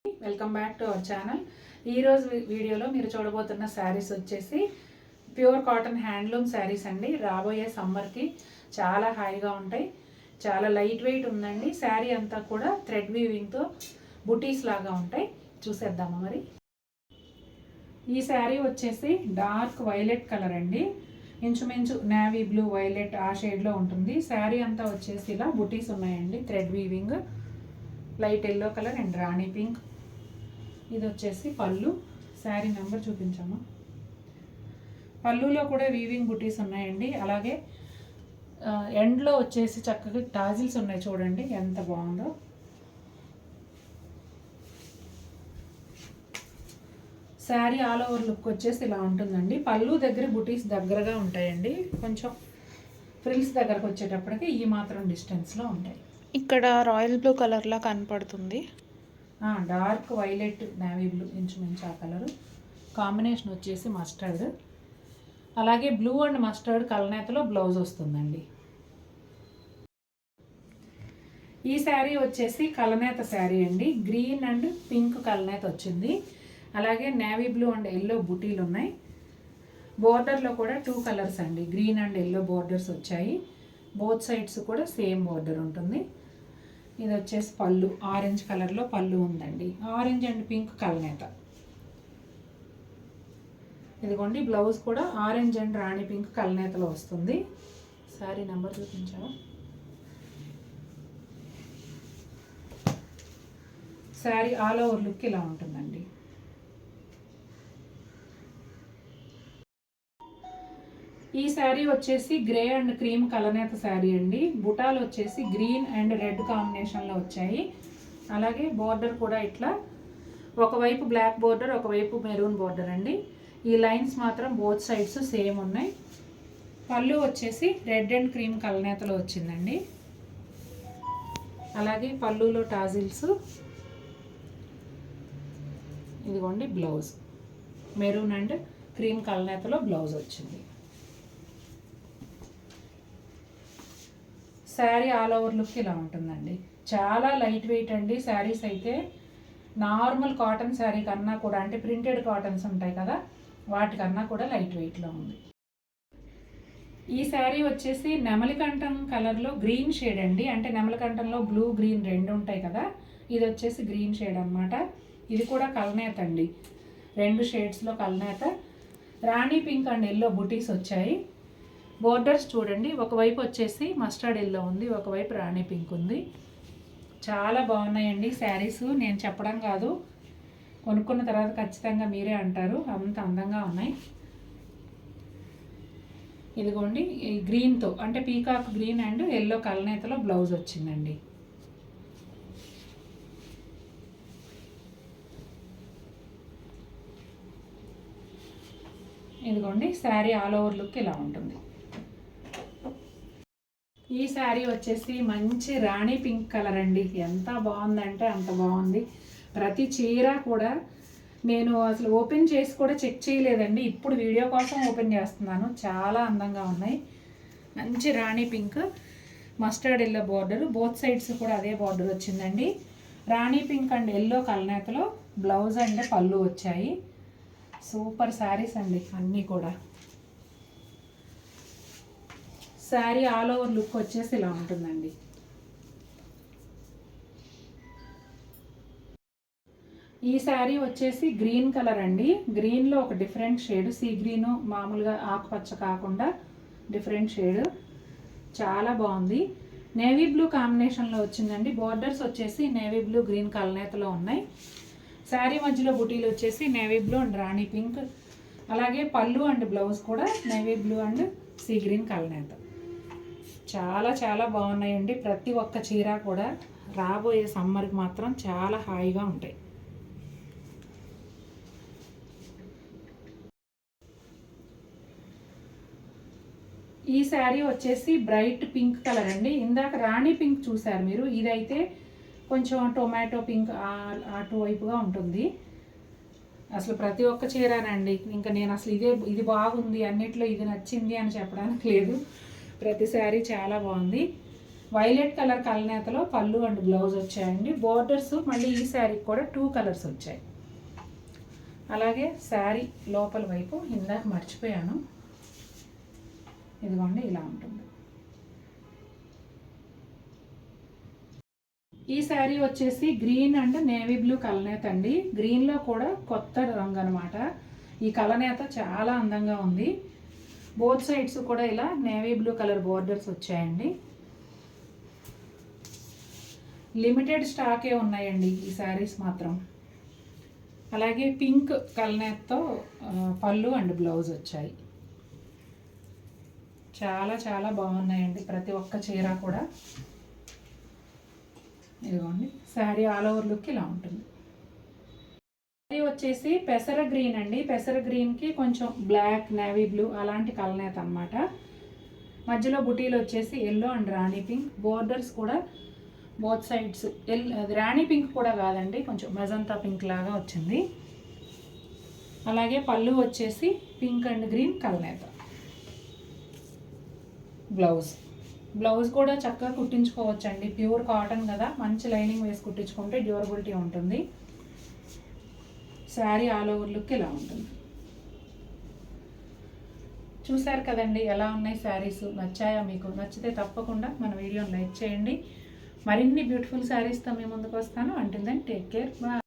Welcome back to our channel. ఈరోజు వీడియోలో మీరు చూడబోతున్న శారీస్ వచ్చేసి ప్యూర్ కాటన్ హ్యాండ్లూమ్ శారీస్ అండి. రాబోయే సమ్మర్కి చాలా హాయిగా ఉంటాయి, చాలా లైట్ వెయిట్ ఉందండి. శారీ అంతా కూడా థ్రెడ్ వీవింగ్తో బుటీస్ లాగా ఉంటాయి. చూసేద్దామా మరి. ఈ శారీ వచ్చేసి డార్క్ వైలెట్ కలర్ అండి, ఇంచుమించు నేవీ బ్లూ వైలెట్ ఆ షేడ్లో ఉంటుంది. శారీ అంతా వచ్చేసి ఇలా బుటీస్ ఉన్నాయండి, thread weaving, light yellow colour and రాణి పింక్. ఇది వచ్చేసి పళ్ళు. శారీ నెంబర్ చూపించాము. పళ్ళులో కూడా వీవింగ్ బుటీస్ ఉన్నాయండి. అలాగే ఎండ్లో వచ్చేసి చక్కగా టాజిల్స్ ఉన్నాయి, చూడండి ఎంత బాగుందో. శారీ ఆల్ ఓవర్ లుక్ వచ్చేసి ఇలా ఉంటుందండి. పళ్ళు దగ్గర బుటీస్ దగ్గరగా ఉంటాయండి, కొంచెం ఫ్రిల్స్ దగ్గరకు వచ్చేటప్పటికి ఈ మాత్రం డిస్టెన్స్లో ఉంటాయి. ఇక్కడ రాయల్ బ్లూ కలర్లా కనపడుతుంది. డార్క్ వైలెట్ నేవీ బ్లూ ఇంచుమించు ఆ కలరు. కాంబినేషన్ వచ్చేసి మస్టర్డ్, అలాగే బ్లూ అండ్ మస్టర్డ్ కలనేతలో బ్లౌజ్ వస్తుందండి. ఈ శారీ వచ్చేసి కలనేత శారీ అండి. గ్రీన్ అండ్ పింక్ కలనేత వచ్చింది. అలాగే నేవీ బ్లూ అండ్ ఎల్లో బుటీలు ఉన్నాయి. బోర్డర్లో కూడా 2 కలర్స్ అండి, గ్రీన్ అండ్ ఎల్లో బోర్డర్స్ వచ్చాయి. బోత్ సైడ్స్ కూడా సేమ్ బోర్డర్ ఉంటుంది. ఇది వచ్చేసి పళ్ళు, ఆరెంజ్ కలర్లో పళ్ళు ఉందండి. ఆరెంజ్ అండ్ పింక్ కలనేత. ఇదిగోండి బ్లౌజ్ కూడా ఆరెంజ్ అండ్ రాణి పింక్ కలనేతలో వస్తుంది. శారీ నెంబర్ చూపించావా. శారీ ఆల్ ఓవర్ లుక్ ఇలా ఉంటుందండి. ఈ శారీ వచ్చేసి గ్రే అండ్ క్రీమ్ కలనేత శారీ అండి. బుటాలు వచ్చేసి గ్రీన్ అండ్ రెడ్ కాంబినేషన్లో వచ్చాయి. అలాగే బోర్డర్ కూడా ఇట్లా ఒకవైపు బ్లాక్ బోర్డర్, ఒకవైపు మెరూన్ బోర్డర్ అండి. ఈ లైన్స్ మాత్రం బోత్ సైడ్స్ సేమ్ ఉన్నాయి. పళ్ళు వచ్చేసి రెడ్ అండ్ క్రీమ్ కలనేతలో వచ్చిందండి. అలాగే పళ్ళులో టాజిల్స్. ఇదిగోండి బ్లౌజ్, మెరూన్ అండ్ క్రీమ్ కలనేతలో బ్లౌజ్ వచ్చింది. శారీ ఆల్ ఓవర్ లుక్ ఇలా ఉంటుందండి. చాలా లైట్ వెయిట్ అండి శారీస్ అయితే. నార్మల్ కాటన్ శారీ కన్నా కూడా, అంటే ప్రింటెడ్ కాటన్స్ ఉంటాయి కదా, వాటికన్నా కూడా లైట్ వెయిట్లో ఉంది. ఈ శారీ వచ్చేసి నెమలికంఠం కలర్లో గ్రీన్ షేడ్ అండి. అంటే నెమలికంఠంలో బ్లూ గ్రీన్ రెండు ఉంటాయి కదా, ఇది వచ్చేసి గ్రీన్ షేడ్ అనమాట. ఇది కూడా కలనేత అండి, 2 షేడ్స్లో కలనేత. రాణి పింక్ అండ్ ఎల్లో బుటీస్ వచ్చాయి. బోర్డర్స్ చూడండి, ఒకవైపు వచ్చేసి మస్టర్డ్ ఎల్లో ఉంది, ఒకవైపు రాణి పింక్ ఉంది. చాలా బాగున్నాయండి శారీస్. నేను చెప్పడం కాదు, కొనుక్కున్న తర్వాత ఖచ్చితంగా మీరే అంటారు, అంత అందంగా ఉన్నాయి. ఇదిగోండి ఈ గ్రీన్తో, అంటే పీకాక్ గ్రీన్ అండ్ ఎల్లో కలనేతలో బ్లౌజ్ వచ్చిందండి. ఇదిగోండి శారీ ఆల్ ఓవర్ లుక్ ఇలా ఉంటుంది. ఈ శారీ వచ్చేసి మంచి రాణి పింక్ కలర్ అండి. ఎంత బాగుందంటే అంత బాగుంది. ప్రతి చీర కూడా నేను అసలు ఓపెన్ చేసి కూడా చెక్ చేయలేదండి, ఇప్పుడు వీడియో కోసం ఓపెన్ చేస్తున్నాను. చాలా అందంగా ఉన్నాయి. మంచి రాణి pink, mustard yellow border, both sides కూడా అదే బోర్డర్ వచ్చిందండి. రాణి పింక్ అండ్ ఎల్లో కలనేతలో బ్లౌజ్ అండ్ పళ్ళు వచ్చాయి. సూపర్ శారీస్ అండి అన్నీ కూడా. శారీ ఆల్ ఓవర్ లుక్ వచ్చేసి ఇలా ఉంటుందండి. ఈ శారీ వచ్చేసి గ్రీన్ కలర్ అండి. గ్రీన్లో ఒక డిఫరెంట్ షేడ్, సీ గ్రీను, మామూలుగా ఆకుపచ్చ కాకుండా డిఫరెంట్ షేడ్, చాలా బాగుంది. నేవీ బ్లూ కాంబినేషన్లో వచ్చిందండి. బోర్డర్స్ వచ్చేసి నేవీ బ్లూ గ్రీన్ కలనేతలో ఉన్నాయి. శారీ మధ్యలో బుటీలు వచ్చేసి నేవీ బ్లూ అండ్ రాణి పింక్. అలాగే పళ్ళు అండ్ బ్లౌజ్ కూడా navy blue and sea green కలనేత. చాలా చాలా బాగున్నాయండి. ప్రతి ఒక్క చీర కూడా రాబోయే సమ్మర్కి మాత్రం చాలా హాయిగా ఉంటాయి. ఈ శారీ వచ్చేసి బ్రైట్ పింక్ కలర్ అండి. ఇందాక రాణి పింక్ చూసారు మీరు, ఇదైతే కొంచెం టొమాటో పింక్ అటువైపుగా ఉంటుంది. అసలు ప్రతి ఒక్క చీరనండి, ఇంకా నేను అసలు ఇది బాగుంది అన్నిట్లో ఇది నచ్చింది అని చెప్పడానికి లేదు. ప్రతి శారీ చాలా బాగుంది. వైలెట్ కలర్ కలనేతలో పళ్ళు అండ్ బ్లౌజ్ వచ్చాయండి. బోర్డర్స్ మళ్ళీ ఈ శారీకి కూడా 2 కలర్స్ వచ్చాయి. అలాగే శారీ లోపల వైపు ఇందాక మర్చిపోయాను, ఇదిగోండి ఇలా ఉంటుంది. ఈ శారీ వచ్చేసి గ్రీన్ అండ్ నేవీ బ్లూ కలనేత అండి. గ్రీన్లో కూడా కొత్త రంగు అనమాట. ఈ కలనేత చాలా అందంగా ఉంది. బోత్ సైడ్స్ కూడా ఇలా నేవీ బ్లూ కలర్ బోర్డర్స్ వచ్చాయండి. లిమిటెడ్ స్టాకే ఉన్నాయండి ఈ శారీస్ మాత్రం. అలాగే పింక్ కలనేతతో పళ్ళు అండ్ బ్లౌజ్ వచ్చాయి. చాలా చాలా బాగున్నాయండి ప్రతి ఒక్క చీర కూడా. ఇదిగోండి శారీ ఆల్ ఓవర్ లుక్ ఇలా ఉంటుంది. శారీ వచ్చేసి పెసర గ్రీన్ అండి. పెసర గ్రీన్కి కొంచెం బ్లాక్, నేవీ బ్లూ అలాంటి కలనేత అనమాట. మధ్యలో బుటీలు వచ్చేసి ఎల్లో అండ్ రాణి పింక్. బోర్డర్స్ కూడా బోత్ సైడ్స్ అది రాణి పింక్ కూడా కాదండి, కొంచెం మెజంతా పింక్ లాగా వచ్చింది. అలాగే పళ్ళు వచ్చేసి పింక్ అండ్ గ్రీన్ కలనేత. బ్లౌజ్ కూడా చక్కగా కుట్టించుకోవచ్చు అండి. ప్యూర్ కాటన్ కదా, మంచి లైనింగ్ వేసి కుట్టించుకుంటే డ్యూరబిలిటీ ఉంటుంది. శారీ ఆల్ ఓవర్ లుక్ ఇలా ఉంటుంది. చూశారు కదండి ఎలా ఉన్నాయి శారీస్. నచ్చాయా మీకు? నచ్చితే తప్పకుండా మన వీడియోని లైక్ చేయండి. మరిన్ని బ్యూటిఫుల్ శారీస్తో మీ ముందుకు వస్తాను. Until then take care, bye.